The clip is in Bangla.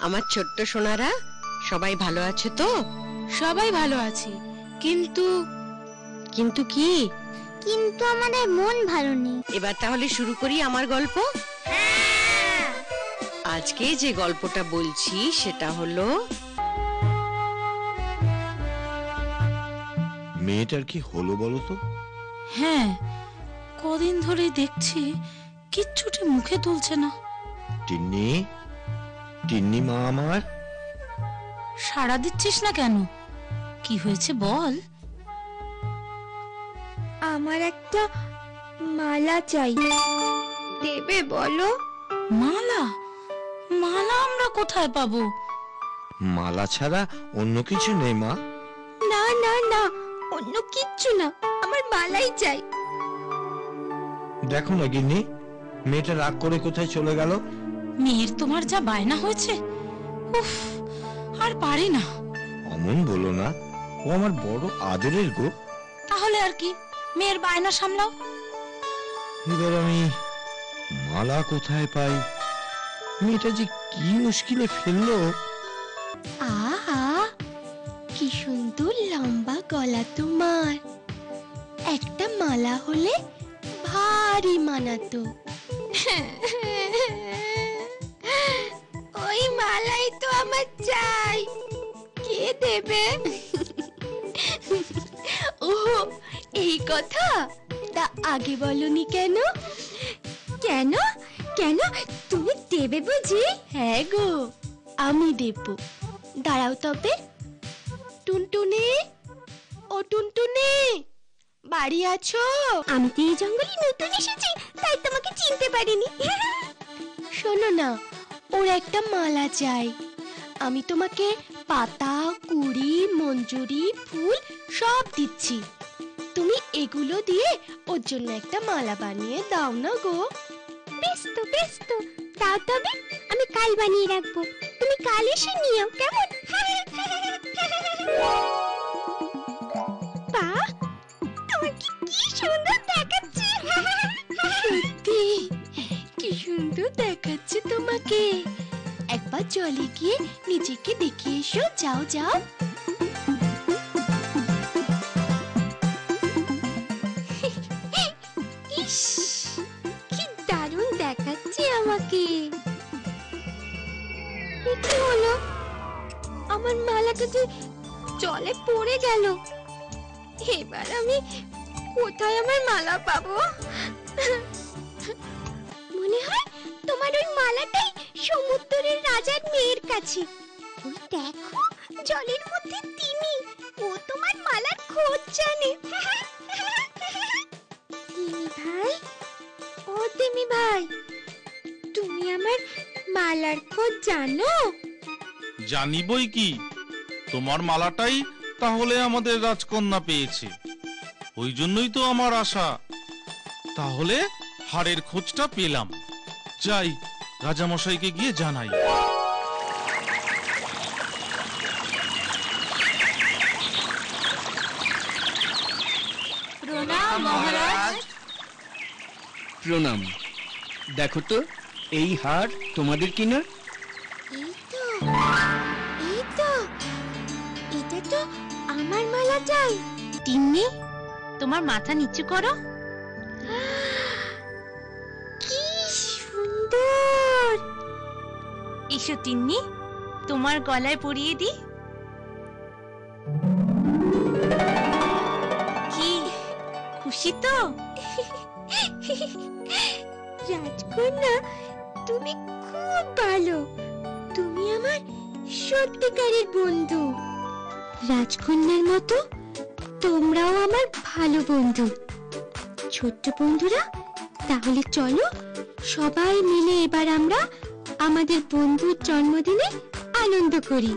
আমার ছোট্ট সোনারা সবাই ভালো আছে তো? সবাই ভালো আছে, কিন্তু কিন্তু কি? কিন্তু আমাদের মন ভালো নেই। এবার তাহলে শুরু করি আমার গল্প। আজকে যে গল্পটা বলছি সেটা হলো, মেয়েটার কি হলো বলো তো? হ্যাঁ, কদিন ধরে দেখছি কিচ্ছুটি মুখে তুলছে না। টিন্নি, টিন্নি মা আমার, সাড়া দিচ্ছিস না কেন? কি হয়েছে বল। আমার একটা মালা চাই, দেবে বলো? মালা? মালা আমরা কোথায় পাবো? মালা ছাড়া অন্য কিছু নেই মা? না না না, অন্য কিচ্ছু না, আমার মালাই চাই। দেখো না গিন্নি, মেয়েটা রাগ করে কোথায় চলে গেল। মেয়ের তোমার যা বায়না হয়েছে, উফ, আর পারি না। অমন বলো না, ও আমার বড় আদরের গো। তাহলে আর কি, মেয়ের বায়না সামলাও। এবার আমি মালা কোথায় পাই? মেয়েটা যে কি মুশকিলে ফেললো। আহা, কি সুন্দর লম্বা গলা তোমার, একটা মালা হলে ভারী মানাতো। ওই মালাই তো আমার চাই, কে দেবে? ওহো, এই কথা তা আগে বলনি কেন? কেন কেন, তুমি দেবে বুঝি? হ্যাঁ গো, আমি দেব। দাঁড়াও তবে। টুনটুনি, ও টুনটুনি, বাড়ি আছো? আমি তো এই জঙ্গলে নতুন এসেছি, তাই তোমাকে চিনতে পারিনি। শোনো না, ওর একটা মালা চাই। আমি তোমাকে পাতা, কুড়ি, মঞ্জুরি, ফুল সব দিচ্ছি। তুমি এগুলো দিয়ে ওর জন্য একটা মালা বানিয়ে দাও না গো। বেশ তো বেশ তো, দাও তবে, আমি কাল বানিয়ে রাখবো। তুমি কাল এসে নিও, কেমন? বাহ, তোমাকে কি সুন্দর দেখাচ্ছে। সত্যি কি সুন্দর দেখাচ্ছে তোমাকে। একবার জলে গিয়ে নিজেকে দেখে এসো, যাও যাও। ইস, কি দারুণ দেখাচ্ছে আমাকে। কি হলো, আমার মালাটা যে জলে পড়ে গেল। এবার আমি কোথায় আমার মালা পাবো? মনে হয় তোমার ওই মালাটাই সমুদ্রের রাজার মেয়ের কাছে। ওই দেখো, জলের মধ্যে তিমি, ও তোমার মালার খোঁজ জানে। তিমি ভাই, ও তিমি ভাই, তুমি আমার মালার খোঁজ জানো? জানি বই কি, তোমার মালাটাই তাহলে আমাদের রাজকন্যা পেয়েছে, ওই জন্যই তো আমার আশা। তাহলে হাড়ের খোঁজটা পেলাম, যাই রাজামশাইকে গিয়ে জানাই। প্রণাম মহারাজ। প্রণাম। দেখো তো, এই হার তোমাদের কিনা? এই তো, এই তো, এটা তো আমার মালা চাই। তিন্নি, তোমার মাথা নিচু করো। কি সুন্দর। এসো তিন্নি, তোমার গলায় পরিয়ে দি। কি খুশি তো? রাজকন্যা, তুমি খুব ভালো। তুমি আমার সত্যিকারের বন্ধু। রাজকন্যার মতো তোমরাও আমার ভালো বন্ধু। ছোট্ট বন্ধুরা, তাহলে চলো সবাই মিলে এবার আমরা আমাদের বন্ধুর জন্মদিনে আনন্দ করি।